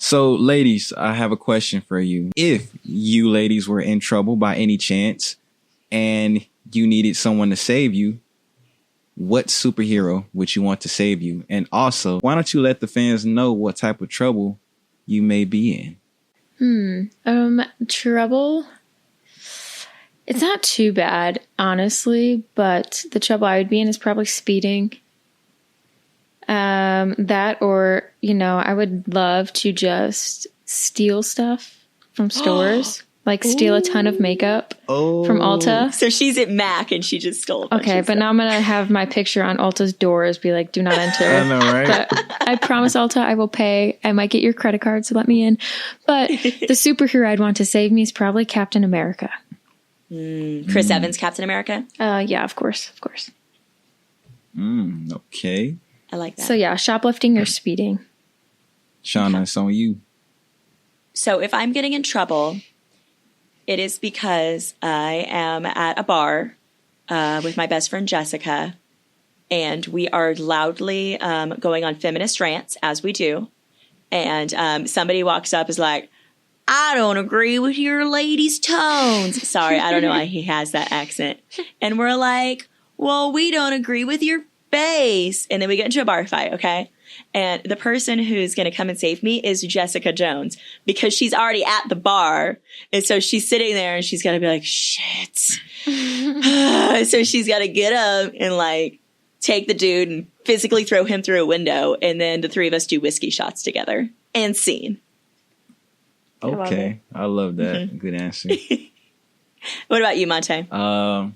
So, ladies, I have a question for you. If you ladies were in trouble by any chance and you needed someone to save you, what superhero would you want to save you? And also, why don't you let the fans know what type of trouble you may be in? Trouble? It's not too bad, honestly, but the trouble I would be in is probably speeding. That or, I would love to just steal stuff from stores. Like steal a ton of makeup from Ulta. So she's at MAC and she just stole a bunch of but stuff. now I'm going to have my picture on Ulta's doors be like, do not enter. I know, right? But I promise, Ulta, I will pay. I might get your credit card, so let me in. But the superhero I'd want to save me is probably Captain America. Chris Evans, Captain America? Yeah, of course. Okay. I like that. So yeah, shoplifting or speeding. Shauna, it's on you. So if I'm getting in trouble, it is because I am at a bar with my best friend Jessica, and we are loudly going on feminist rants, as we do. And somebody walks up is like, I don't agree with your lady's tones. Sorry, I don't know why he has that accent. And we're like, well, we don't agree with your bass. And then we get into a bar fight, okay? And the person who's going to come and save me is Jessica Jones, because she's already at the bar. And so she's sitting there and she's got to be like, shit. So she's got to get up and like take the dude and physically throw him through a window. And then the three of us do whiskey shots together. And scene. Okay. I love that. Mm-hmm. Good answer. What about you, Monte? Why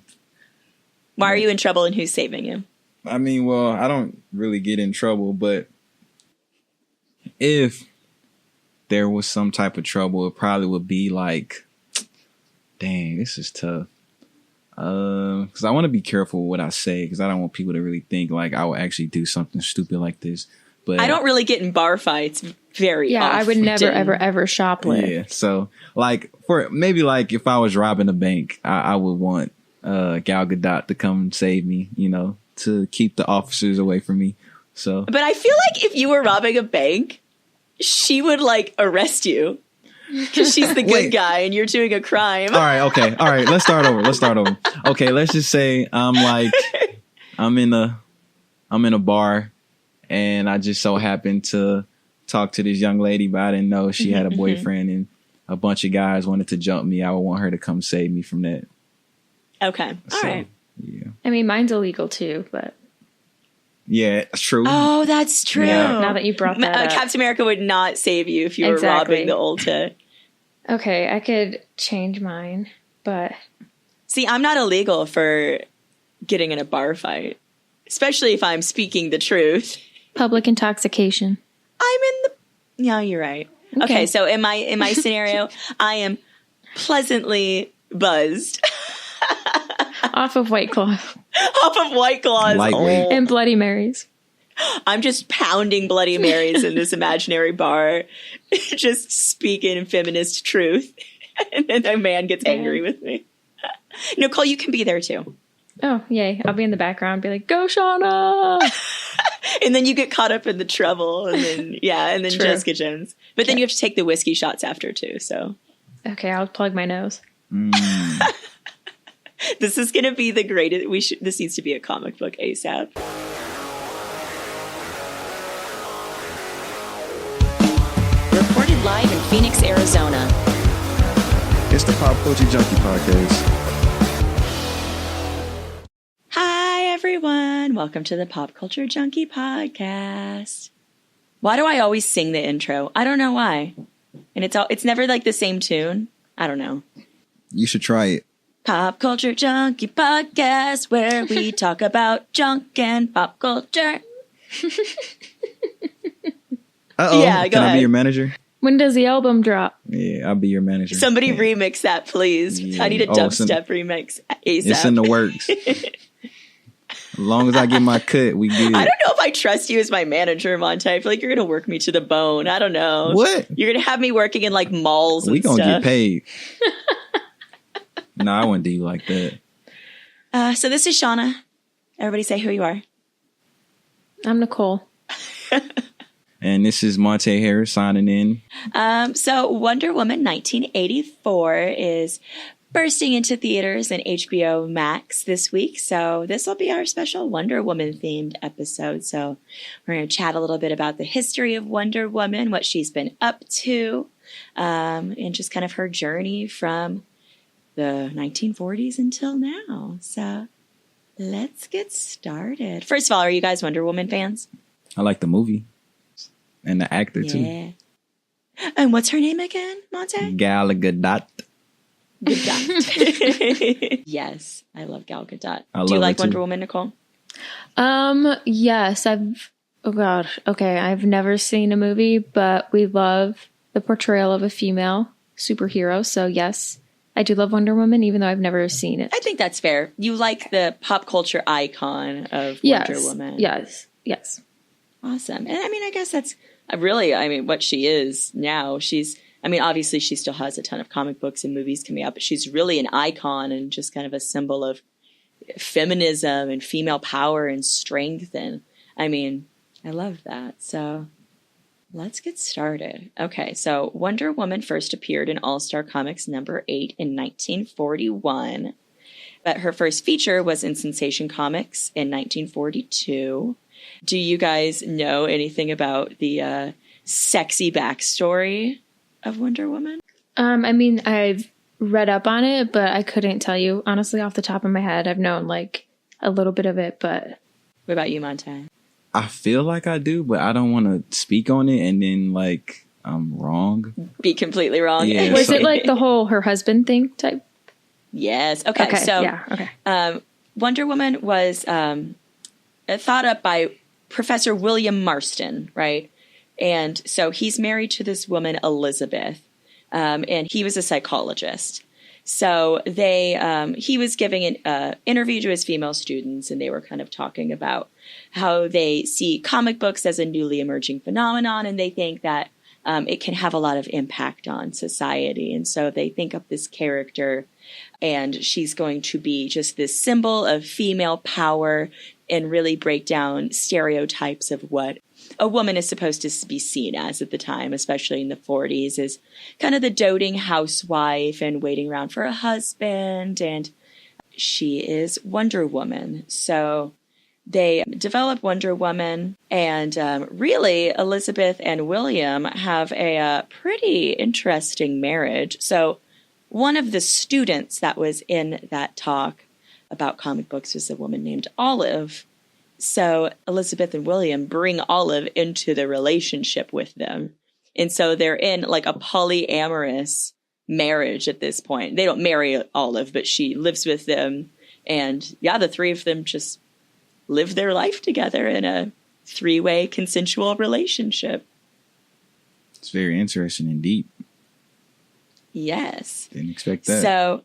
are you in trouble and who's saving you? I mean, well, I don't really get in trouble, but if there was some type of trouble, it probably would be like, dang, this is tough. Because I want to be careful with what I say, because I don't want people to really think like I will actually do something stupid like this. But I don't really get in bar fights very often. I would never, ever shoplift. Yeah, so like maybe if I was robbing a bank, I would want Gal Gadot to come save me, to keep the officers away from me. So, but I feel like if you were robbing a bank, she would like arrest you because she's the good guy and you're doing a crime. All right, okay, all right. Let's start over. Okay, let's just say I'm in a bar, and I just so happened to talk to this young lady, but I didn't know she had a boyfriend, and a bunch of guys wanted to jump me. I would want her to come save me from that. Okay, all right. Yeah. I mean, mine's illegal too, but yeah, that's true. Oh, that's true. Yeah. Now that you brought that up. Captain America would not save you if you were robbing the Ulta. Okay, I could change mine, but see, I'm not illegal for getting in a bar fight, especially if I'm speaking the truth. Public intoxication. Yeah, you're right. Okay, so in my scenario, I am pleasantly buzzed. Off of White Claw. Off of White Claws. And Bloody Marys. I'm just pounding Bloody Marys in this imaginary bar, just speaking feminist truth. And then a man gets angry with me. Nicole, you can be there too. Oh, yay. I'll be in the background, be like, go, Shauna! And then you get caught up in the trouble. And then, True. Jessica Jones. But then you have to take the whiskey shots after too, so. Okay, I'll plug my nose. This is going to be the greatest. This needs to be a comic book ASAP. Recorded live in Phoenix, Arizona. It's the Pop Culture Junkie Podcast. Hi, everyone. Welcome to the Pop Culture Junkie Podcast. Why do I always sing the intro? I don't know why. And it's never like the same tune. I don't know. You should try it. Pop Culture Junkie Podcast, where we talk about junk and pop culture. Uh-oh. Yeah, Can I ahead. be your manager? When does the album drop? Yeah, I'll be your manager. Somebody remix that, please. Yeah. I need a dubstep remix ASAP. It's in the works. As long as I get my cut, we good. I don't know if I trust you as my manager, Monte. I feel like you're going to work me to the bone. I don't know. What? You're going to have me working in like malls and we stuff. We going to get paid. No, I wouldn't do you like that. So this is Shauna. Everybody say who you are. I'm Nicole. And this is Monte Harris signing in. So Wonder Woman 1984 is bursting into theaters and HBO Max this week. So this will be our special Wonder Woman themed episode. So we're going to chat a little bit about the history of Wonder Woman, what she's been up to, and just kind of her journey from the 1940s until now. So let's get started. First of all, are you guys Wonder Woman fans? I like the movie and the actor too. And what's her name again, Monte? Gal Gadot. Gadot. Yes, I love Gal Gadot. Do you like Wonder Woman, Nicole? Yes, I've never seen a movie, but we love the portrayal of a female superhero. So yes, I do love Wonder Woman, even though I've never seen it. I think that's fair. You like the pop culture icon of Wonder Woman. Yes. Awesome. And I mean, I guess that's really, what she is now. Obviously she still has a ton of comic books and movies coming out, but she's really an icon and just kind of a symbol of feminism and female power and strength. And I love that. So let's get started. Okay, so Wonder Woman first appeared in All-Star Comics number 8 in 1941. But her first feature was in Sensation Comics in 1942. Do you guys know anything about the sexy backstory of Wonder Woman? I've read up on it, but I couldn't tell you, honestly, off the top of my head. I've known, a little bit of it, but... What about you, Monte? I feel like I do, but I don't want to speak on it and then, I'm wrong. Be completely wrong. Yeah, was it, the whole her husband thing type? Yes. Okay. So, yeah, okay. Wonder Woman was thought up by Professor William Marston, right? And so he's married to this woman, Elizabeth, and he was a psychologist. So he was giving an interview to his female students, and they were kind of talking about how they see comic books as a newly emerging phenomenon, and they think that it can have a lot of impact on society. And so they think of this character, and she's going to be just this symbol of female power and really break down stereotypes of what a woman is supposed to be seen as at the time, especially in the 40s, is kind of the doting housewife and waiting around for a husband. And she is Wonder Woman. So they develop Wonder Woman, and really Elizabeth and William have a pretty interesting marriage. So one of the students that was in that talk about comic books was a woman named Olive. So Elizabeth and William bring Olive into the relationship with them. And so they're in a polyamorous marriage at this point. They don't marry Olive, but she lives with them. And the three of them just live their life together in a 3-way consensual relationship. It's very interesting and deep. Yes. Didn't expect that. So,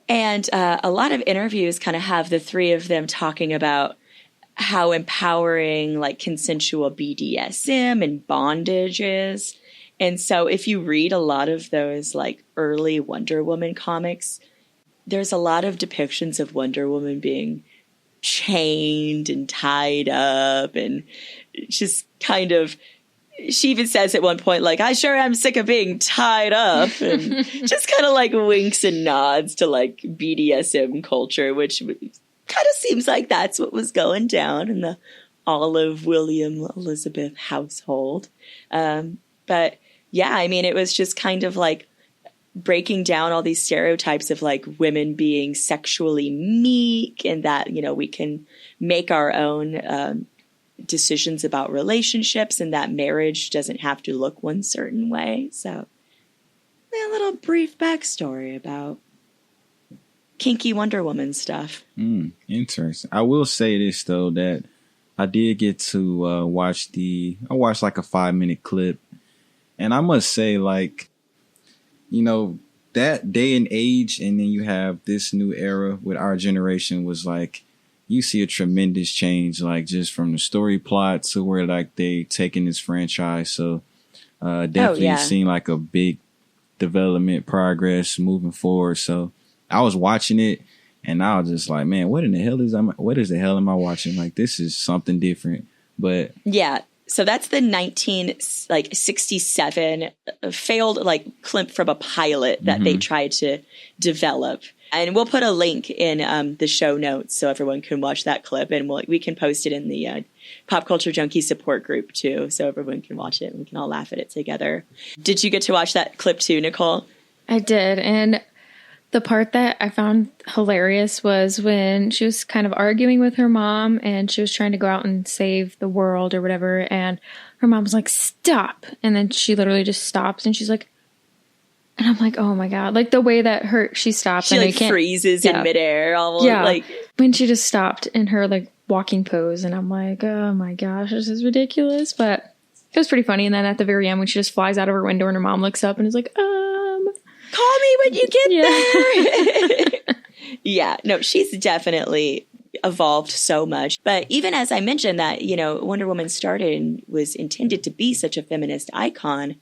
and a lot of interviews kind of have the three of them talking about how empowering consensual BDSM and bondage is. And so if you read a lot of those early Wonder Woman comics, there's a lot of depictions of Wonder Woman being chained and tied up, and just kind of, she even says at one point, I sure am sick of being tied up, and just kind of winks and nods to BDSM culture, which kind of seems like that's what was going down in the Olive, William, Elizabeth household. But yeah, it was just kind of breaking down all these stereotypes of women being sexually meek, and that, we can make our own decisions about relationships, and that marriage doesn't have to look one certain way. So a little brief backstory about kinky Wonder Woman stuff. Interesting. I will say this though, that I did get to watch I watched a 5-minute clip, and I must say that day and age, and then you have this new era with our generation, was you see a tremendous change, just from the story plot to where they taking this franchise. So definitely seen a big development progress moving forward. So I was watching it, and I was just man, what the hell am I watching? This is something different. But yeah, So that's the 1967 failed like clip from a pilot that they tried to develop. And we'll put a link in the show notes so everyone can watch that clip, and we can post it in the Pop Culture Junkie support group too, so everyone can watch it and we can all laugh at it together. Did you get to watch that clip too, Nicole? I did, and the part that I found hilarious was when she was kind of arguing with her mom and she was trying to go out and save the world or whatever, and her mom was like, stop. And then she literally just stops and she's like, and I'm like, oh my God. Like the way that she stops. She like freezes in midair almost. Yeah. Like when she just stopped in her like walking pose, and I'm like, oh my gosh, this is ridiculous. But it was pretty funny. And then at the very end when she just flies out of her window and her mom looks up and is like, call me when you get there. Yeah, no, she's definitely evolved so much. But even as I mentioned that, Wonder Woman started and was intended to be such a feminist icon,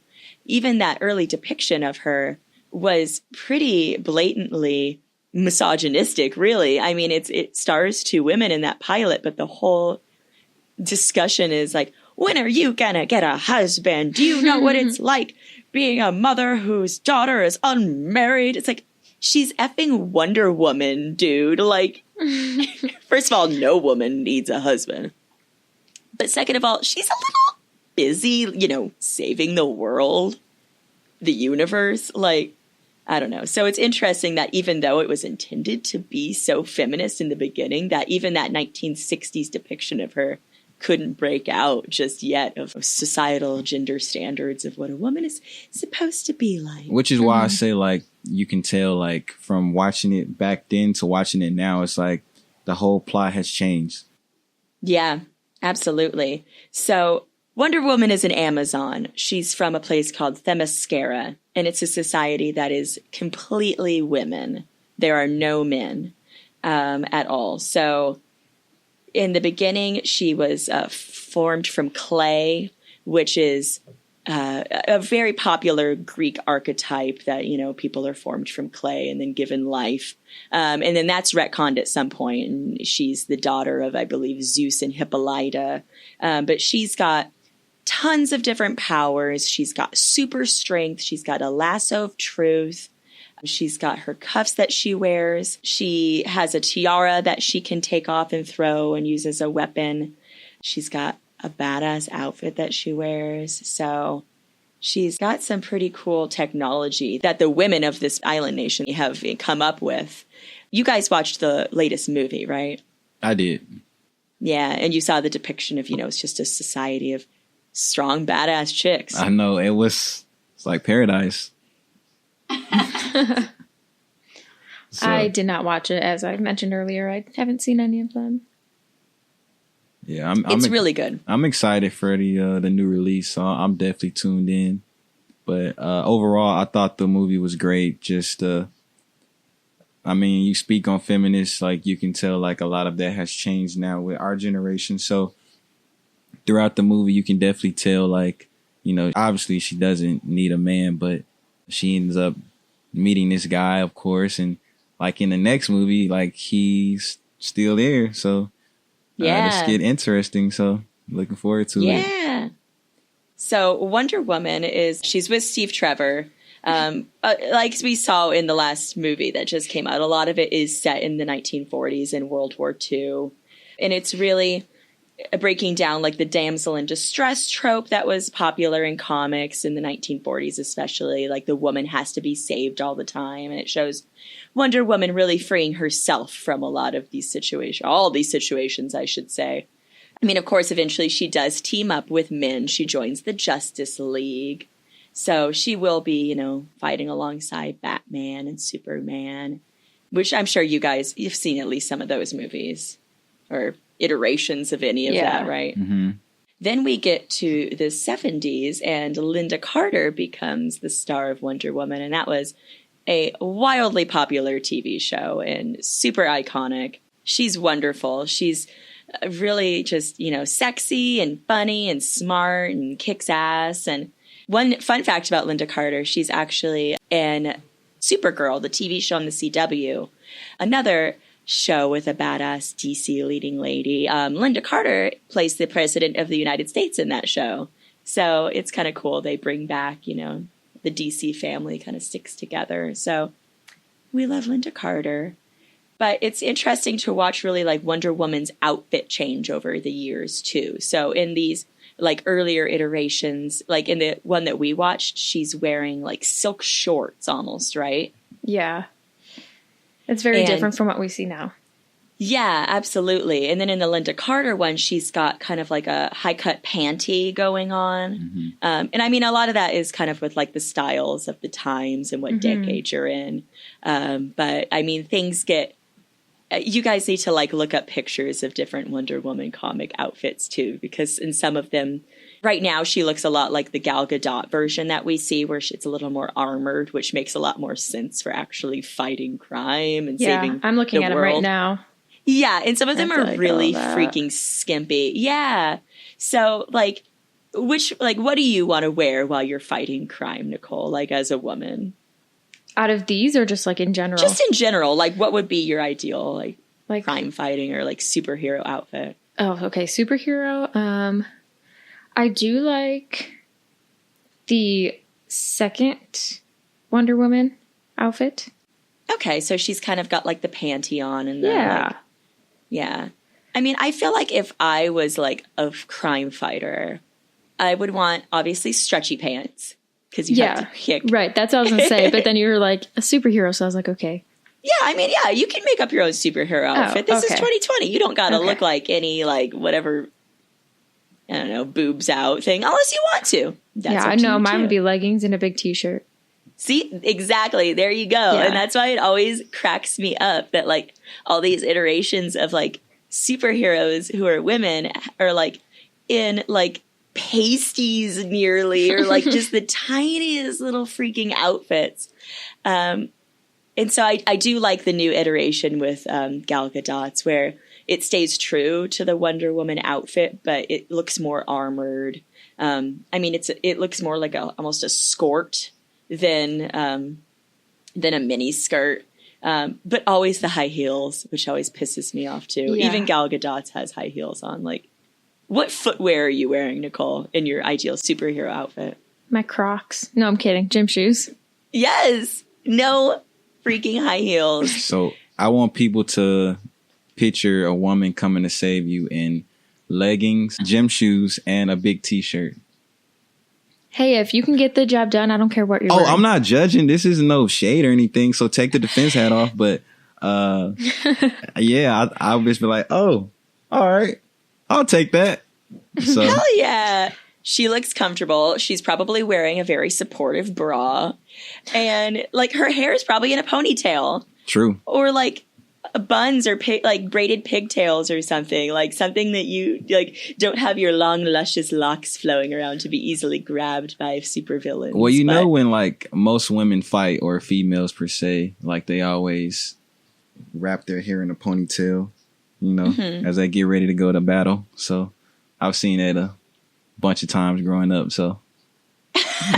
even that early depiction of her was pretty blatantly misogynistic, really. I mean, it stars two women in that pilot, but the whole discussion is like, when are you gonna get a husband? Do you know what it's like being a mother whose daughter is unmarried? It's like, she's effing Wonder Woman, dude. Like, first of all, no woman needs a husband. But second of all, she's a little busy, saving the world, the universe. Like, I don't know. So it's interesting that even though it was intended to be so feminist in the beginning, that even that 1960s depiction of her couldn't break out just yet of societal gender standards of what a woman is supposed to be like. Which is why I say, like, you can tell, like, from watching it back then to watching it now, it's like the whole plot has changed. Yeah, absolutely. So Wonder Woman is an Amazon. She's from a place called Themyscira, and it's a society that is completely women. There are no men at all. So in the beginning, she was formed from clay, which is a very popular Greek archetype that, people are formed from clay and then given life. And then that's retconned at some point, and she's the daughter of, I believe, Zeus and Hippolyta. But she's got tons of different powers. She's got super strength. She's got a lasso of truth. She's got her cuffs that she wears. She has a tiara that she can take off and throw and use as a weapon. She's got a badass outfit that she wears. So she's got some pretty cool technology that the women of this island nation have come up with. You guys watched the latest movie, right? I did. Yeah, and you saw the depiction of, it's just a society of strong, badass chicks. I know. It's like paradise. So, I did not watch it, as I mentioned earlier. I haven't seen any of them. Yeah, it's really good. I'm excited for the new release, so I'm definitely tuned in. But overall, I thought the movie was great. Just, you speak on feminists, like you can tell, like a lot of that has changed now with our generation. So throughout the movie, you can definitely tell, like, obviously she doesn't need a man, but she ends up meeting this guy, of course, and like in the next movie, like he's still there. So this get interesting. So looking forward to it. Yeah. So Wonder Woman she's with Steve Trevor. Like we saw in the last movie that just came out, a lot of it is set in the 1940s and World War II. And it's really breaking down like the damsel in distress trope that was popular in comics in the 1940s, especially. Like the woman has to be saved all the time. And it shows Wonder Woman really freeing herself from a lot of these situations, all these situations, I should say. I mean, of course, eventually she does team up with men. She joins the Justice League. So she will be, fighting alongside Batman and Superman, which I'm sure you've seen at least some of those movies or iterations of any of that, right? Mm-hmm. Then we get to the 70s and Linda Carter becomes the star of Wonder Woman. And that was a wildly popular TV show and super iconic. She's wonderful. She's really just, sexy and funny and smart and kicks ass. And one fun fact about Linda Carter, she's actually in Supergirl, the TV show on the CW. Another show with a badass DC leading lady. Linda Carter plays the president of the United States in that show. So it's kind of cool. They bring back, the DC family kind of sticks together. So we love Linda Carter. But it's interesting to watch really like Wonder Woman's outfit change over the years too. So in these like earlier iterations, like in the one that we watched, she's wearing like silk shorts almost, right? Yeah. It's very different from what we see now. Yeah, absolutely. And then in the Linda Carter one, she's got kind of like a high cut panty going on. Mm-hmm. And I mean, a lot of that is kind of with like the styles of the times and what decade you're in. But I mean, things get, you guys need to like look up pictures of different Wonder Woman comic outfits too, because in some of them, right now she looks a lot like the Gal Gadot version that we see, where it's a little more armored, which makes a lot more sense for actually fighting crime and saving I'm looking the at world. them right now. Yeah, and some of them are like really all that. freaking skimpy. Yeah. So like what do you want to wear while you're fighting crime, Nicole, like as a woman? Out of these or just like in general? Just in general, like what would be your ideal like crime fighting or like superhero outfit? Oh, okay. Superhero. I do like the second Wonder Woman outfit. Okay, so she's kind of got like the panty on and yeah. I mean, I feel like if I was like a crime fighter, I would want obviously stretchy pants because you have to kick. Right. That's what I was gonna say. But then you were like a superhero, so I was like, okay. Yeah, I mean, yeah, you can make up your own superhero outfit. This is 2020. You don't got to look like any like whatever, I don't know, boobs out thing unless you want to. That's I know mine would be leggings and a big t-shirt. See, exactly. There you go. Yeah. And that's why it always cracks me up that like all these iterations of like superheroes who are women are like in like pasties nearly or like just the tiniest little freaking outfits. And so I do like the new iteration with Gal Gadot's where it stays true to the Wonder Woman outfit, but it looks more armored. I mean, it looks more like almost a skirt than a mini skirt, but always the high heels, which always pisses me off too. Yeah. Even Gal Gadot's has high heels on. Like, what footwear are you wearing, Nicole, in your ideal superhero outfit? My Crocs. No, I'm kidding. Gym shoes. Yes. No freaking high heels. So I want people to picture a woman coming to save you in leggings, gym shoes, and a big t-shirt. Hey, if you can get the job done, I don't care what you're wearing. I'm not judging. This is no shade or anything. So take the defense hat off. But yeah, I'll just be like, oh, all right, I'll take that. So Hell yeah. She looks comfortable. She's probably wearing a very supportive bra. And like her hair is probably in a ponytail. True. Or like buns or like braided pigtails or something. Like something that you like don't have your long luscious locks flowing around to be easily grabbed by supervillains. Well, you know when like most women fight, or females per se, like they always wrap their hair in a ponytail, as they get ready to go to battle. So I've seen that a bunch of times growing up. So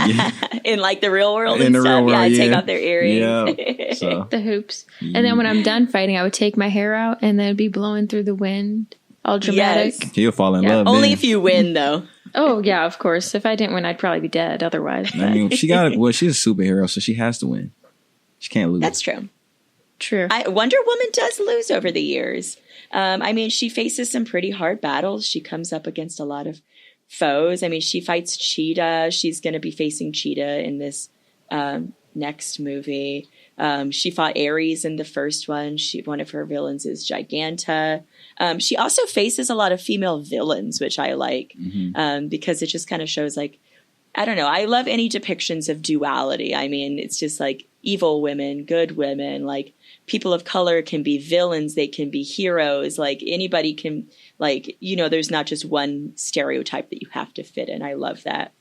yeah. In like the real world in and the stuff. real world, take off their earrings. Yeah. So the hoops. And then when I'm done fighting, I would take my hair out and then it'd be blowing through the wind. All dramatic. Yes. he'll fall in love. Only then. if you win though. Oh yeah, of course. If I didn't win, I'd probably be dead otherwise. I mean, she's a superhero, so she has to win. She can't lose. That's true. True. Wonder Woman does lose over the years. I mean, she faces some pretty hard battles. She comes up against a lot of foes. I mean, she fights Cheetah. She's going to be facing Cheetah in this next movie. She fought Ares in the first one. One of her villains is Giganta. She also faces a lot of female villains, which I like because it just kind of shows like, I don't know. I love any depictions of duality. I mean, it's just like evil women, good women, like people of color can be villains. They can be heroes. Like anybody can, like, there's not just one stereotype that you have to fit in. I love that.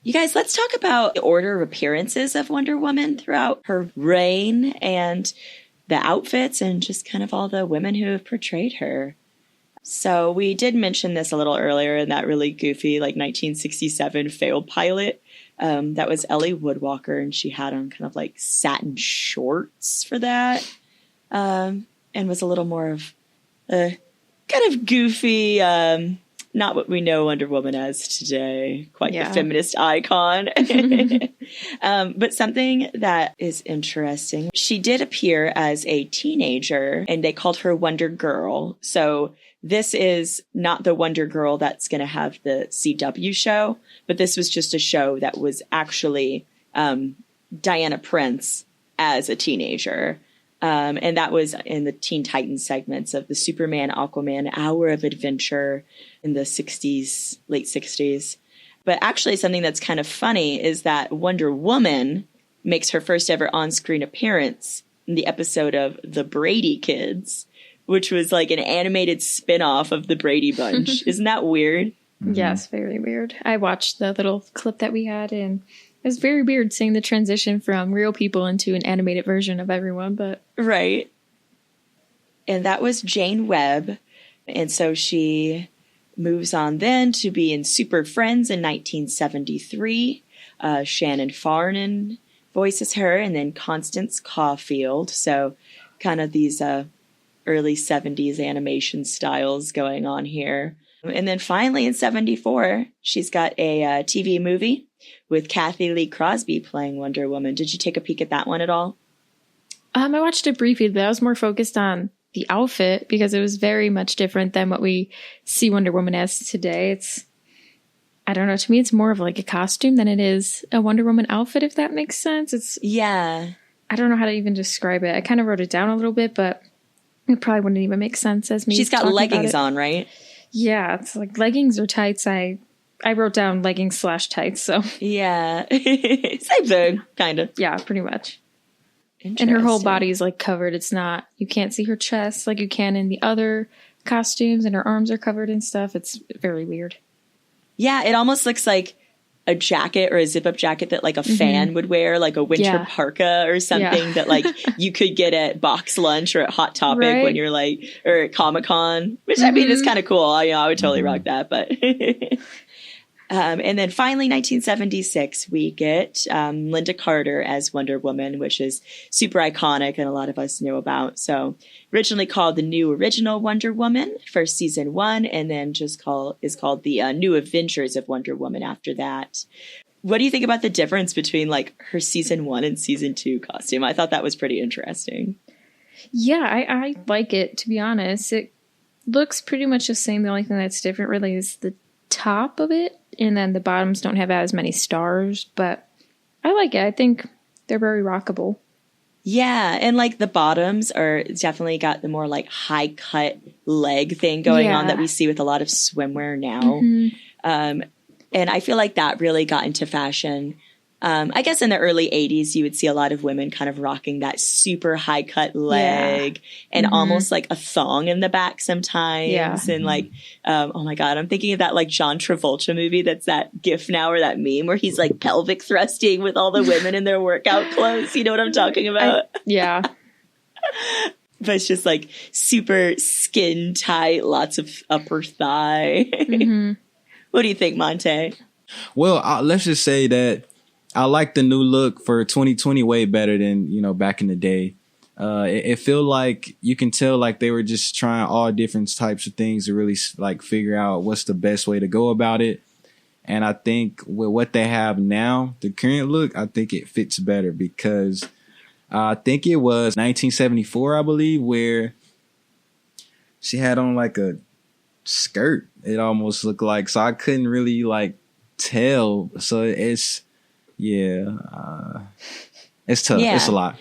You guys, let's talk about the order of appearances of Wonder Woman throughout her reign and the outfits and just kind of all the women who have portrayed her. So we did mention this a little earlier in that really goofy, like 1967 failed pilot That was Ellie Woodwalker, and she had on kind of like satin shorts for that, and was a little more of a kind of goofy, not what we know Wonder Woman as today, quite the feminist icon. But something that is interesting, she did appear as a teenager, and they called her Wonder Girl. So this is not the Wonder Girl that's going to have the CW show, but this was just a show that was actually Diana Prince as a teenager. And that was in the Teen Titans segments of the Superman, Aquaman, Hour of Adventure in the 60s, late 60s. But actually something that's kind of funny is that Wonder Woman makes her first ever on-screen appearance in the episode of The Brady Kids, which was like an animated spin-off of the Brady Bunch. Isn't that weird? Mm-hmm. Yes, very weird. I watched the little clip that we had, and it was very weird seeing the transition from real people into an animated version of everyone, but... Right. And that was Jane Webb. And so she moves on then to be in Super Friends in 1973. Shannon Farnan voices her, and then Constance Caulfield. So kind of these early 70s animation styles going on here. And then finally in 74, she's got a TV movie with Kathy Lee Crosby playing Wonder Woman. Did you take a peek at that one at all? I watched it briefly, but I was more focused on the outfit because it was very much different than what we see Wonder Woman as today. It's, I don't know, to me it's more of like a costume than it is a Wonder Woman outfit, if that makes sense. It's, yeah. I don't know how to even describe it. I kind of wrote it down a little bit, but it probably wouldn't even make sense as me. She's got leggings on, right? Yeah, it's like leggings or tights. I wrote down leggings / tights, so. Yeah. Same thing, kind of. Yeah, pretty much. And her whole body is like covered. It's not, you can't see her chest like you can in the other costumes, and her arms are covered and stuff. It's very weird. Yeah, it almost looks like a jacket or a zip-up jacket that like a fan would wear, like a winter parka or something that like you could get at Box Lunch or at Hot Topic when you're like, or at Comic-Con, which I mean is kind of cool. I would totally rock that, but... and then finally, 1976, we get Linda Carter as Wonder Woman, which is super iconic and a lot of us know about. So originally called the New Original Wonder Woman for season 1, and then is called the New Adventures of Wonder Woman after that. What do you think about the difference between like her season 1 and season 2 costume? I thought that was pretty interesting. Yeah, I like it, to be honest. It looks pretty much the same. The only thing that's different really is the top of it, and then the bottoms don't have as many stars, but I like it. I think they're very rockable. Yeah, and like the bottoms are definitely got the more like high cut leg thing going on that we see with a lot of swimwear now. And I feel like that really got into fashion. I guess in the early 80s, you would see a lot of women kind of rocking that super high cut leg and almost like a thong in the back sometimes. Yeah. And like, oh my God, I'm thinking of that like John Travolta movie. That's that GIF now or that meme where he's like pelvic thrusting with all the women in their workout clothes. You know what I'm talking about? Yeah. But it's just like super skin tight, lots of upper thigh. What do you think, Monte? Well, let's just say that I like the new look for 2020 way better than, back in the day. It feel like you can tell like they were just trying all different types of things to really like figure out what's the best way to go about it. And I think with what they have now, the current look, I think it fits better because I think it was 1974, I believe, where she had on like a skirt. It almost looked like, so I couldn't really like tell. So it's tough. Yeah. It's a lot.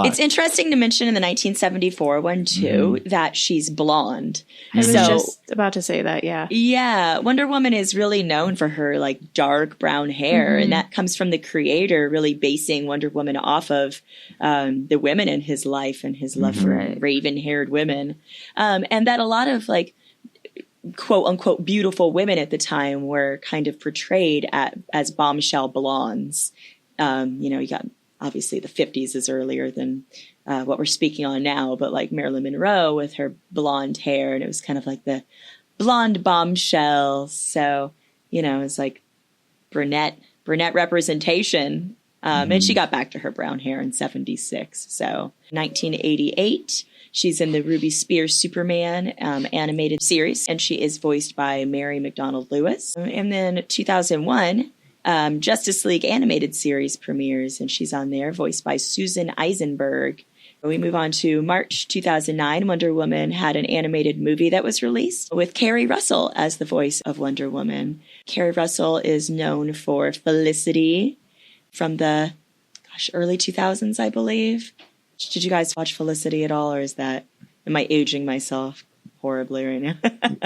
It's interesting to mention in the 1974 one too that she's blonde. I was just about to say that. Yeah. Wonder Woman is really known for her like dark brown hair, and that comes from the creator really basing Wonder Woman off of the women in his life and his love for raven-haired women, and that a lot of like quote unquote beautiful women at the time were kind of portrayed as bombshell blondes. You got obviously the 50s is earlier than what we're speaking on now, but like Marilyn Monroe with her blonde hair, and it was kind of like the blonde bombshell. So, it's like brunette brunette representation. And she got back to her brown hair in 76. So 1988, she's in the Ruby Spears Superman animated series, and she is voiced by Mary McDonnell Lewis. And then 2001, Justice League animated series premieres, and she's on there, voiced by Susan Eisenberg. We move on to March 2009. Wonder Woman had an animated movie that was released with Kerry Russell as the voice of Wonder Woman. Kerry Russell is known for Felicity from the early 2000s, I believe. Did you guys watch Felicity at all, or am I aging myself horribly right now?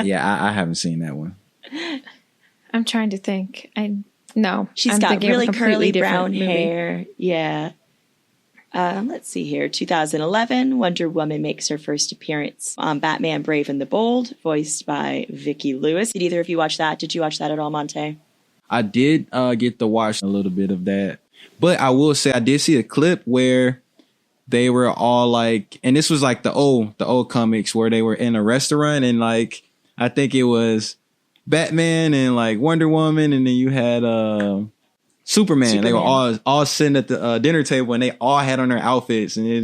Yeah, I haven't seen that one. I'm trying to think. No. She's got really curly brown hair. Yeah. Let's see here. 2011, Wonder Woman makes her first appearance on Batman Brave and the Bold, voiced by Vicki Lewis. Did either of you watch that? Did you watch that at all, Monte? I did get to watch a little bit of that. But I will say I did see a clip where they were all like, and this was like the old comics where they were in a restaurant, and like I think it was Batman and like Wonder Woman, and then you had Superman. They were all sitting at the dinner table, and they all had on their outfits, and I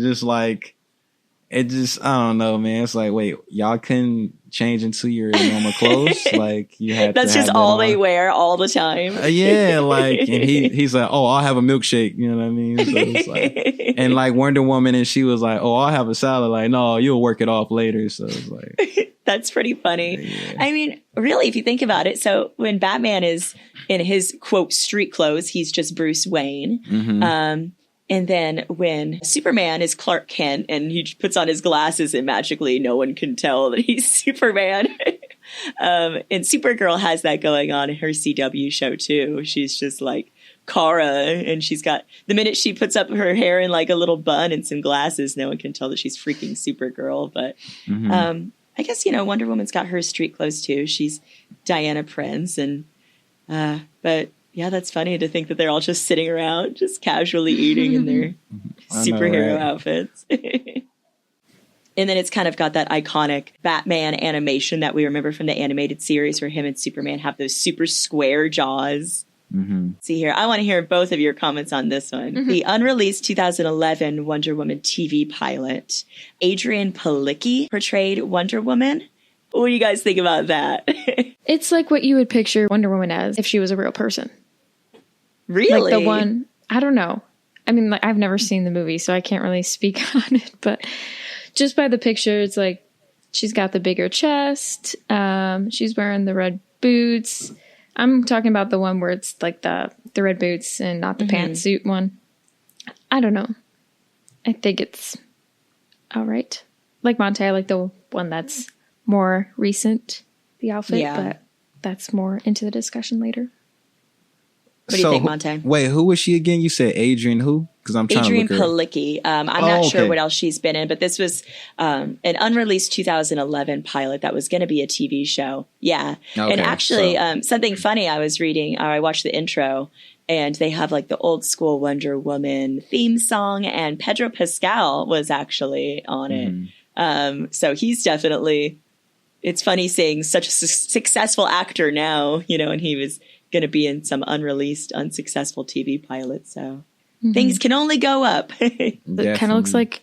don't know, man. It's like, wait, y'all couldn't change into your normal clothes? Like you had that's to just have all that they wear all the time. Yeah, like, and he's like, oh, I'll have a milkshake. You know what I mean? So it's like, and like Wonder Woman, and she was like, oh, I'll have a salad. Like, no, you'll work it off later. So it's like, that's pretty funny. Yeah. I mean, really, if you think about it, so when Batman is in his quote street clothes, he's just Bruce Wayne. Mm-hmm. And then when Superman is Clark Kent and he puts on his glasses and magically no one can tell that he's Superman. And Supergirl has that going on in her CW show too. She's just like Kara, and she's got, the minute she puts up her hair in like a little bun and some glasses, no one can tell that she's freaking Supergirl. But I guess, Wonder Woman's got her street clothes too. She's Diana Prince. And but yeah, that's funny to think that they're all just sitting around, just casually eating in their superhero outfits. And then it's kind of got that iconic Batman animation that we remember from the animated series where him and Superman have those super square jaws. See here, I want to hear both of your comments on this one. The unreleased 2011 Wonder Woman TV pilot, Adrian Palicki portrayed Wonder Woman. What do you guys think about that? It's like what you would picture Wonder Woman as if she was a real person. Really? Like the one, I don't know. I mean, like I've never seen the movie, so I can't really speak on it. But just by the picture, it's like she's got the bigger chest. She's wearing the red boots. I'm talking about the one where it's like the red boots and not the pantsuit one. I don't know. I think it's all right. Like Monte, I like the one that's more recent, the outfit, but that's more into the discussion later. What do you think, Monte? Wait, who was she again? You said Adrian who? Because I'm trying Adrian to look Palicki. I'm not sure what else she's been in, but this was an unreleased 2011 pilot that was going to be a TV show. Yeah. Okay, and actually, something funny I was reading, I watched the intro, and they have like the old school Wonder Woman theme song, and Pedro Pascal was actually on it. So he's definitely, it's funny seeing such a successful actor now, and he was going to be in some unsuccessful TV pilot. So things can only go up. It kind of looks like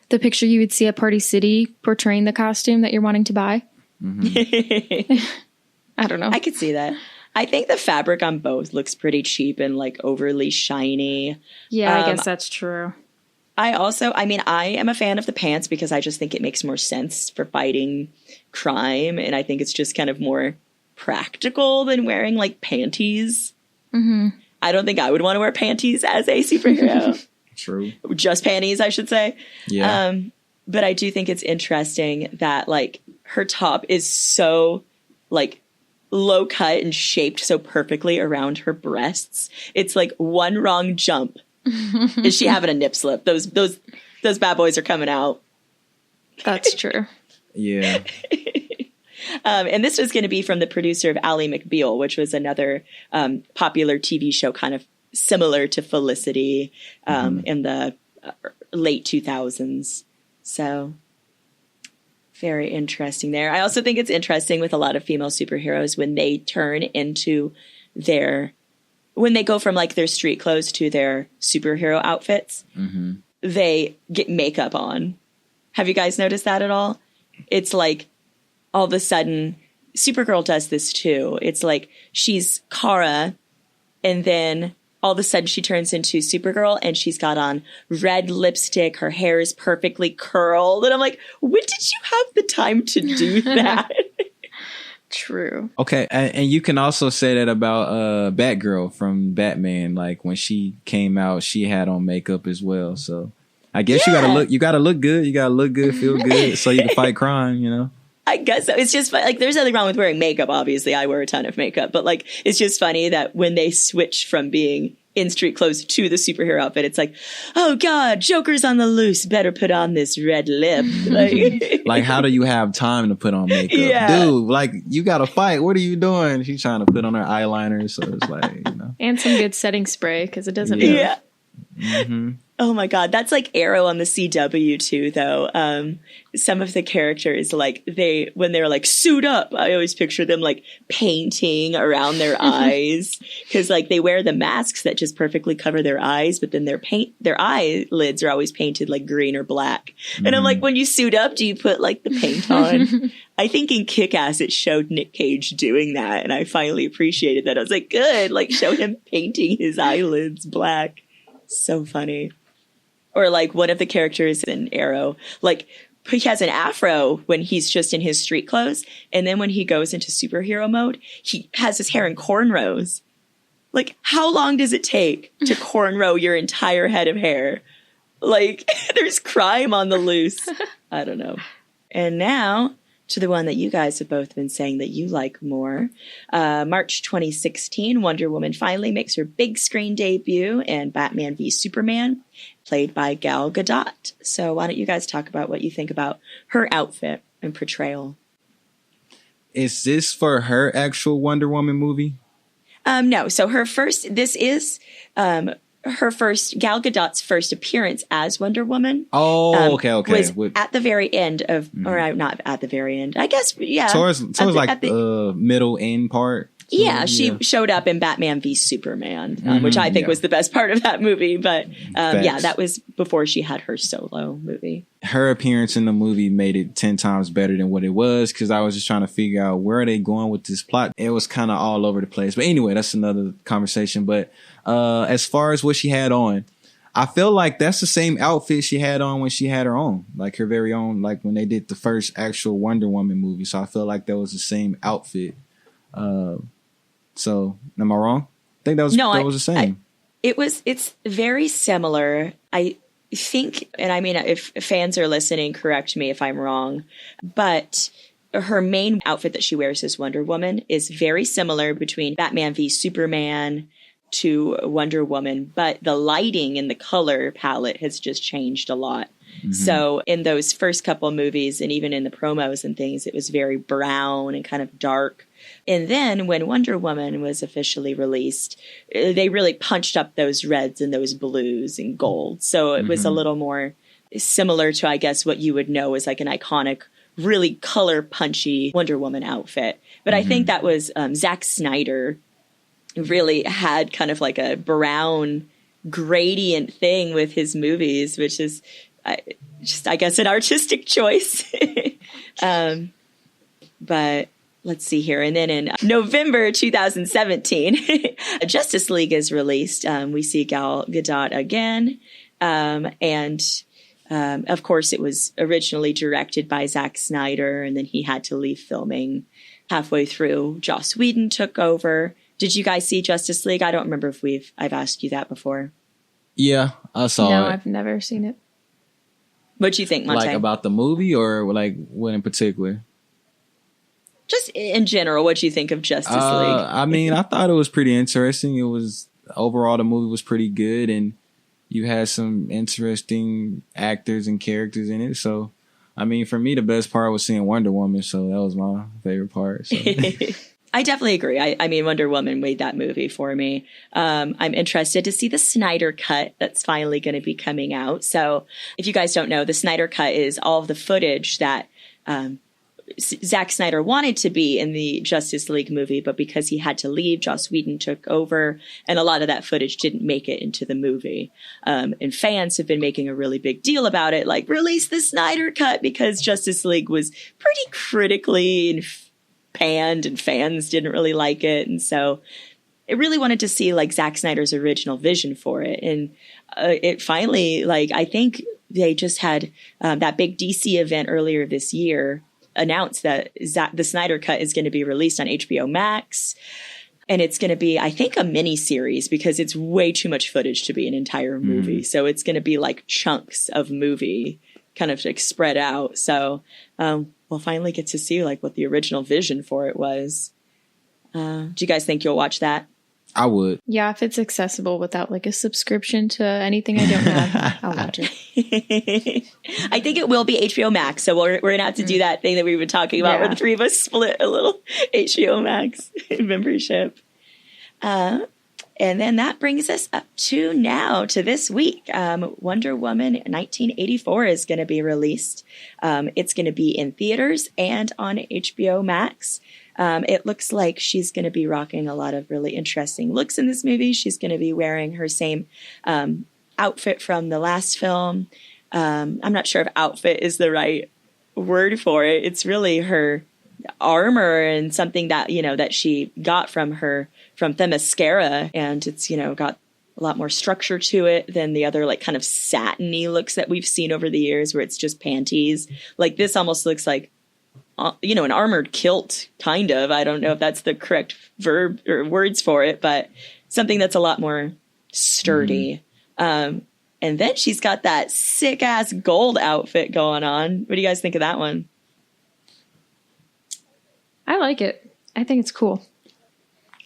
the picture you would see at Party City portraying the costume that you're wanting to buy. I don't know. I could see that. I think the fabric on both looks pretty cheap and like overly shiny. Yeah, I guess that's true. I am a fan of the pants because I just think it makes more sense for fighting crime. And I think it's just kind of more practical than wearing like panties. I don't think I would want to wear panties as a superhero. True. Just panties, I should say. Yeah. But I do think it's interesting that like her top is so like low cut and shaped so perfectly around her breasts. It's like one wrong jump. Is she having a nip slip? Those bad boys are coming out. That's true. Yeah. And this was going to be from the producer of Ally McBeal, which was another popular TV show kind of similar to Felicity in the late 2000s. So very interesting there. I also think it's interesting with a lot of female superheroes when they turn into their when they go from like their street clothes to their superhero outfits, they get makeup on. Have you guys noticed that at all? It's like all of a sudden, Supergirl does this too. It's like she's Kara, and then all of a sudden she turns into Supergirl, and she's got on red lipstick. Her hair is perfectly curled. And I'm like, when did you have the time to do that? True. Okay, and you can also say that about Batgirl from Batman. Like when she came out, she had on makeup as well. So I guess you gotta look good. You gotta look good, feel good, so you can fight crime. You know. I guess so. It's just like there's nothing wrong with wearing makeup. Obviously, I wear a ton of makeup, but like it's just funny that when they switch from being in street clothes to the superhero outfit, it's like, oh God, Joker's on the loose. Better put on this red lip. Like, how do you have time to put on makeup, dude? Like, you got to fight. What are you doing? She's trying to put on her eyeliner, so it's like, you know, and some good setting spray because it doesn't move. Yeah. Oh my God. That's like Arrow on the CW too, though. Some of the characters, like when they're like suit up, I always picture them like painting around their eyes because like they wear the masks that just perfectly cover their eyes, but then their eyelids are always painted like green or black. And I'm like, when you suit up, do you put like the paint on? I think in Kick-Ass it showed Nick Cage doing that, and I finally appreciated that. I was like, good, like show him painting his eyelids black. So funny. Or like one of the characters in Arrow, like he has an afro when he's just in his street clothes. And then when he goes into superhero mode, he has his hair in cornrows. Like, how long does it take to cornrow your entire head of hair? Like, there's crime on the loose. I don't know. And now to the one that you guys have both been saying that you like more. March 2016, Wonder Woman finally makes her big screen debut in Batman v Superman, played by Gal Gadot. So why don't you guys talk about what you think about her outfit and portrayal? Is this for her actual Wonder Woman movie? No. So this is Gal Gadot's first appearance as Wonder Woman. Oh, okay. Was at the very end of, or not at the very end, I guess, yeah. Towards like the middle end part. Yeah, she showed up in Batman v Superman, which I think was the best part of that movie. But yeah, that was before she had her solo movie. Her appearance in the movie made it 10 times better than what it was, because I was just trying to figure out where are they going with this plot. It was kind of all over the place. But anyway, that's another conversation. But as far as what she had on, I feel like that's the same outfit she had on when she had her own, like her very own, like when they did the first actual Wonder Woman movie. So I feel like that was the same outfit. So am I wrong? I think that was the same. It's very similar. I think, and I mean, if fans are listening, correct me if I'm wrong, but her main outfit that she wears as Wonder Woman is very similar between Batman v Superman to Wonder Woman, but the lighting and the color palette has just changed a lot. Mm-hmm. So in those first couple movies and even in the promos and things, it was very brown and kind of dark. And then when Wonder Woman was officially released, they really punched up those reds and those blues and gold. So it was a little more similar to, I guess, what you would know as like an iconic, really color punchy Wonder Woman outfit. But I think that was Zack Snyder really had kind of like a brown gradient thing with his movies, which is I guess, an artistic choice. But let's see here. And then in November 2017, Justice League is released. We see Gal Gadot again. And of course, it was originally directed by Zack Snyder, and then he had to leave filming halfway through. Joss Whedon took over. Did you guys see Justice League? I don't remember if I've asked you that before. Yeah, I saw it. No, I've never seen it. What'd you think, Monte? Like about the movie, or like what in particular? Just in general, what do you think of Justice League? I mean, I thought it was pretty interesting. It was overall, the movie was pretty good, and you had some interesting actors and characters in it. So, I mean, for me, the best part was seeing Wonder Woman. So that was my favorite part. So. I definitely agree. I mean, Wonder Woman made that movie for me. I'm interested to see the Snyder Cut that's finally going to be coming out. So if you guys don't know, the Snyder Cut is all of the footage that Zack Snyder wanted to be in the Justice League movie, but because he had to leave, Joss Whedon took over, and a lot of that footage didn't make it into the movie. And fans have been making a really big deal about it, like, release the Snyder cut, because Justice League was pretty critically panned, and fans didn't really like it. And so it really wanted to see, like, Zack Snyder's original vision for it. And it finally, like, I think they just had that big DC event earlier this year announced that the Snyder Cut is going to be released on HBO Max. And it's going to be, I think, a mini series, because it's way too much footage to be an entire movie. So it's going to be like chunks of movie kind of like spread out. So we'll finally get to see like what the original vision for it was. Do you guys think you'll watch that? I would. Yeah, if it's accessible without like a subscription to anything I don't have, I'll watch it. I think it will be HBO Max. So we're going to have to do that thing that we've been talking about where the three of us split a little HBO Max membership. And then that brings us up to now, to this week. Wonder Woman 1984 is going to be released. It's going to be in theaters and on HBO Max. It looks like she's going to be rocking a lot of really interesting looks in this movie. She's going to be wearing her same outfit from the last film. I'm not sure if outfit is the right word for it. It's really her armor and something that, you know, that she got from Themyscira. And it's, you know, got a lot more structure to it than the other like kind of satiny looks that we've seen over the years where it's just panties. Like this almost looks like, you know, an armored kilt, kind of. I don't know if that's the correct verb or words for it, but something that's a lot more sturdy. And then she's got that sick ass gold outfit going on. What do you guys think of that one? I like it. I think it's cool.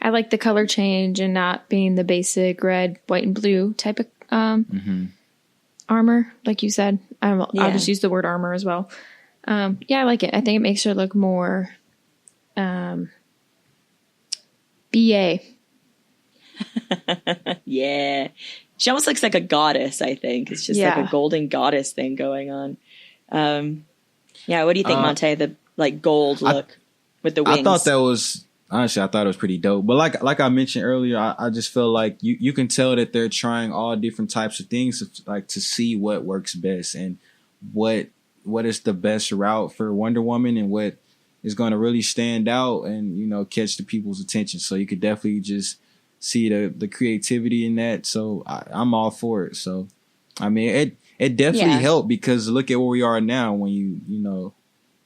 I like the color change and not being the basic red, white, and blue type of armor, like you said. I'll just use the word armor as well. Yeah, I like it. I think it makes her look more BA. Yeah. She almost looks like a goddess, I think. It's just like a golden goddess thing going on. Yeah, what do you think, Monte? The like gold look with the wings. I thought that was, honestly, I thought it was pretty dope. But like I mentioned earlier, I just feel like you can tell that they're trying all different types of things to see what works best and what is the best route for Wonder Woman and what is going to really stand out and, you know, catch the people's attention. So you could definitely just see the creativity in that. So I'm all for it. So, I mean, it definitely helped because look at where we are now when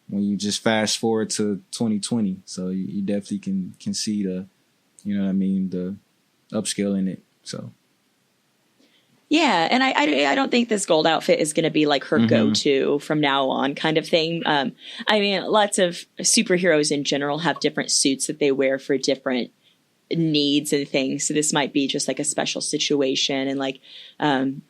when you just fast forward to 2020. So you definitely can see the upscale in it. So. Yeah, and I don't think this gold outfit is going to be like her go-to from now on kind of thing. I mean, lots of superheroes in general have different suits that they wear for different needs and things. So this might be just like a special situation. And like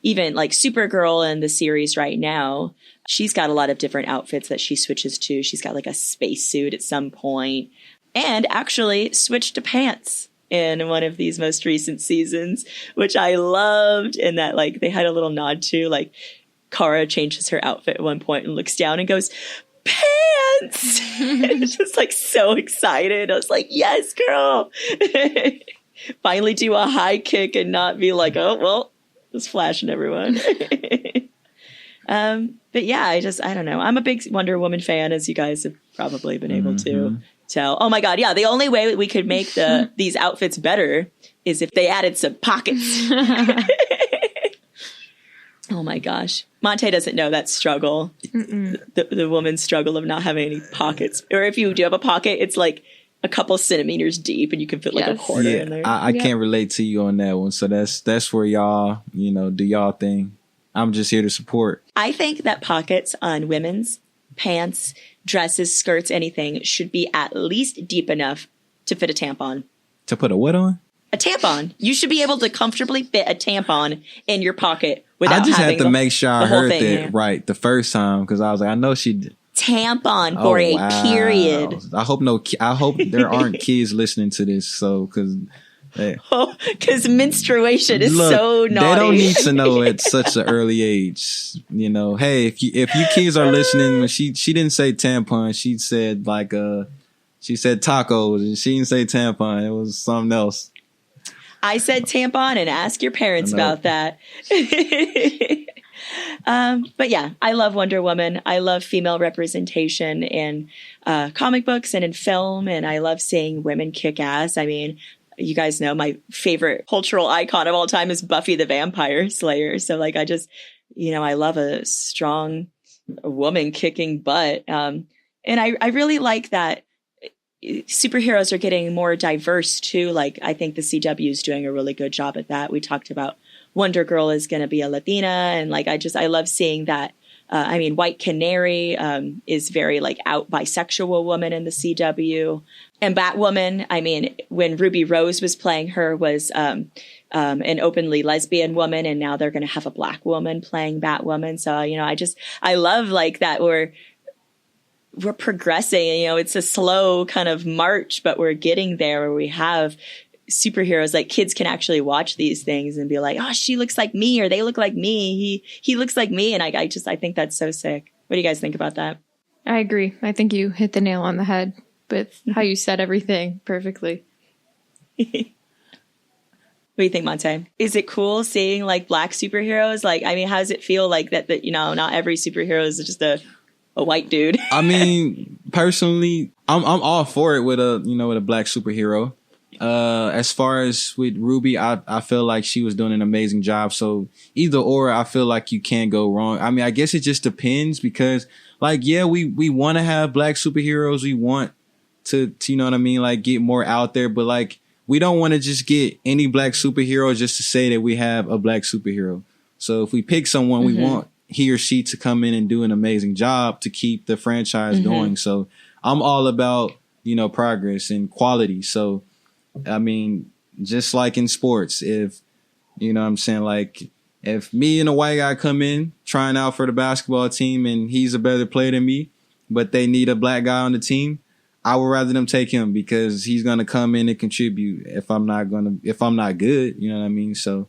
even like Supergirl in the series right now, she's got a lot of different outfits that she switches to. She's got like a spacesuit at some point and actually switched to pants in one of these most recent seasons, which I loved. And that like they had a little nod to like Kara changes her outfit at one point and looks down and goes, pants. Just like so excited. I was like, yes, girl. Finally do a high kick and not be like, oh, well, just flashing everyone. But yeah, I don't know. I'm a big Wonder Woman fan, as you guys have probably been able to tell. Oh my God. Yeah. The only way we could make these outfits better is if they added some pockets. Oh my gosh. Monte doesn't know that struggle. The woman's struggle of not having any pockets. Or if you do have a pocket, it's like a couple centimeters deep and you can fit like a quarter in there. I can't relate to you on that one. So that's where y'all, do y'all thing. I'm just here to support. I think that pockets on women's pants, dresses, skirts, anything should be at least deep enough to fit a tampon. To put a what on? A tampon. You should be able to comfortably fit a tampon in your pocket without I just having had to make sure I heard that right the first time because I was like, I know she did. Tampon for a period. I hope there aren't kids listening to this. So, because Because menstruation is so naughty. They don't need to know at such an early age. You know, hey, if you kids are listening, when she didn't say tampon, she said she said tacos, and she didn't say tampon. It was something else. I said tampon, and ask your parents about that. But yeah, I love Wonder Woman. I love female representation in comic books and in film, and I love seeing women kick ass. I mean, you guys know my favorite cultural icon of all time is Buffy the Vampire Slayer. So like, I just, I love a strong woman kicking butt. And I really like that superheroes are getting more diverse too. Like, I think the CW is doing a really good job at that. We talked about Wonder Girl is going to be a Latina. And like, I love seeing that. White Canary is very like out bisexual woman in the CW. And Batwoman, I mean, when Ruby Rose was playing her was an openly lesbian woman, and now they're going to have a black woman playing Batwoman. So, I love like that we're progressing. It's a slow kind of march, but we're getting there where we have superheroes. Like, kids can actually watch these things and be like, oh, she looks like me, or they look like me. He looks like me. And I think that's so sick. What do you guys think about that? I agree. I think you hit the nail on the head with how you said everything perfectly. What do you think, Monte? Is it cool seeing like black superheroes? Like, I mean, how does it feel like that, not every superhero is just a white dude? I mean, personally, I'm all for it with a black superhero. As far as with Ruby, I feel like she was doing an amazing job. So either or, I feel like you can't go wrong. I mean, I guess it just depends, because like, yeah, we want to have black superheroes. We want to, you know what I mean? Like, get more out there, but like, we don't want to just get any black superhero just to say that we have a black superhero. So if we pick someone, we want he or she to come in and do an amazing job to keep the franchise going. So I'm all about, progress and quality. So, I mean, just like in sports, if, what I'm saying, like, if me and a white guy come in trying out for the basketball team and he's a better player than me, but they need a black guy on the team, I would rather them take him, because he's going to come in and contribute if I'm not good, you know what I mean? So.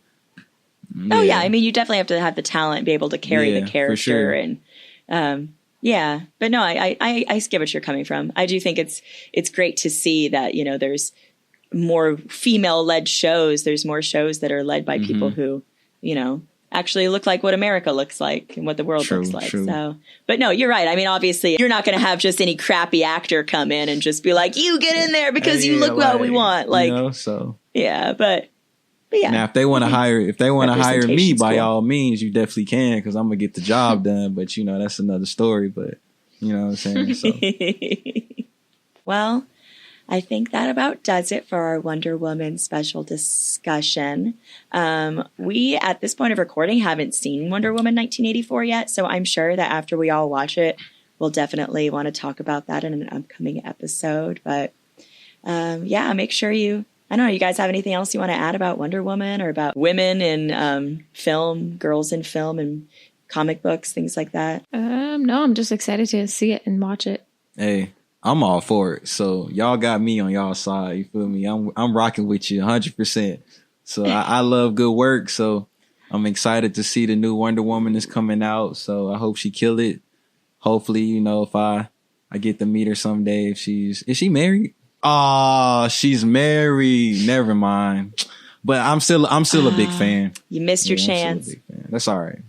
Yeah. Oh yeah. I mean, you definitely have to have the talent, be able to carry the character, for sure. And, but no, I get what you're coming from. I do think it's great to see that, there's more female led shows. There's more shows that are led by people who, actually look like what America looks like and what the world looks like. True. So, but no, you're right. I mean, obviously you're not going to have just any crappy actor come in and just be like, you get in there because you look what we want. Like, so yeah, but yeah. Now, if they want to hire me, by all means, you definitely can, because I'm gonna get the job done. But that's another story. But you know what I'm saying. So. Well, I think that about does it for our Wonder Woman special discussion. We, at this point of recording, haven't seen Wonder Woman 1984 yet, so I'm sure that after we all watch it, we'll definitely want to talk about that in an upcoming episode. But make sure you guys have anything else you want to add about Wonder Woman or about women in film, girls in film and comic books, things like that? No, I'm just excited to see it and watch it. Hey, I'm all for it. So y'all got me on y'all side. You feel me? I'm rocking with you 100%. So I love good work. So I'm excited to see the new Wonder Woman is coming out. So I hope she kill it. Hopefully, if I get to meet her someday. Is she married? Oh, she's married. Never mind. But I'm still a big fan. You missed your chance. I'm still a big fan. That's all right.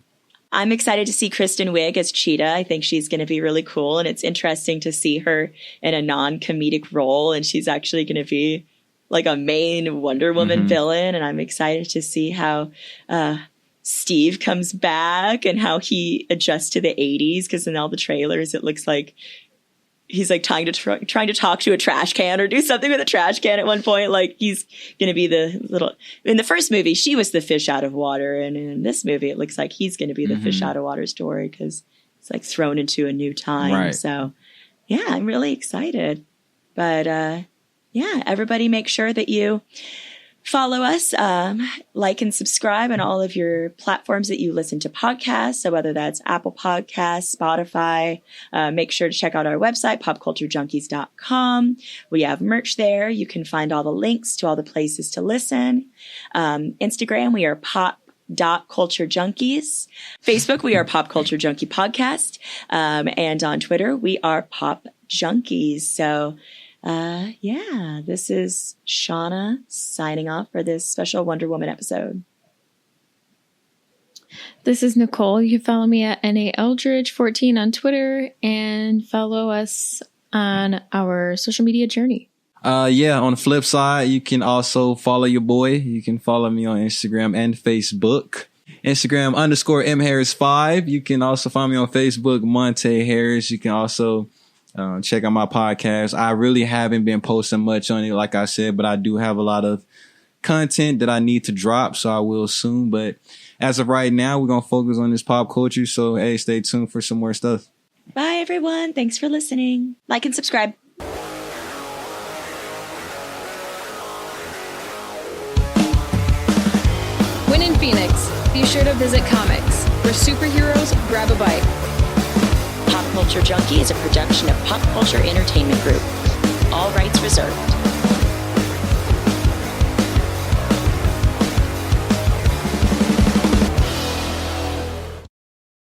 I'm excited to see Kristen Wiig as Cheetah. I think she's going to be really cool, and it's interesting to see her in a non-comedic role, and she's actually going to be like a main Wonder Woman villain, and I'm excited to see how Steve comes back and how he adjusts to the 80s, because in all the trailers it looks like he's like trying to talk to a trash can or do something with a trash can at one point. Like, he's going to be in the first movie, she was the fish out of water. And in this movie, it looks like he's going to be the fish out of water story, because it's like thrown into a new time. Right. So yeah, I'm really excited. But everybody make sure that you Follow us, like and subscribe on all of your platforms that you listen to podcasts. So whether that's Apple Podcasts, Spotify, make sure to check out our website, popculturejunkies.com. We have merch there. You can find all the links to all the places to listen. Instagram, we are pop.culturejunkies. Facebook, we are Pop Culture Junkie Podcast. And on Twitter, we are Pop Junkies. So this is Shauna signing off for this special Wonder Woman episode. This is Nicole. You can follow me at NAEldridge14 on Twitter and follow us on our social media journey. On the flip side, you can also follow your boy. You can follow me on Instagram and Facebook. Instagram _MHarris5. You can also find me on Facebook, Monte Harris. You can also check out my podcast. I really haven't been posting much on it, like I said, but I do have a lot of content that I need to drop, so I will soon. But as of right now, we're going to focus on this pop culture. So, hey, stay tuned for some more stuff. Bye, everyone. Thanks for listening. Like and subscribe. When in Phoenix, be sure to visit Comicx, where superheroes grab a bite. Pop Culture Junkie is a production of Pop Culture Entertainment Group. All rights reserved.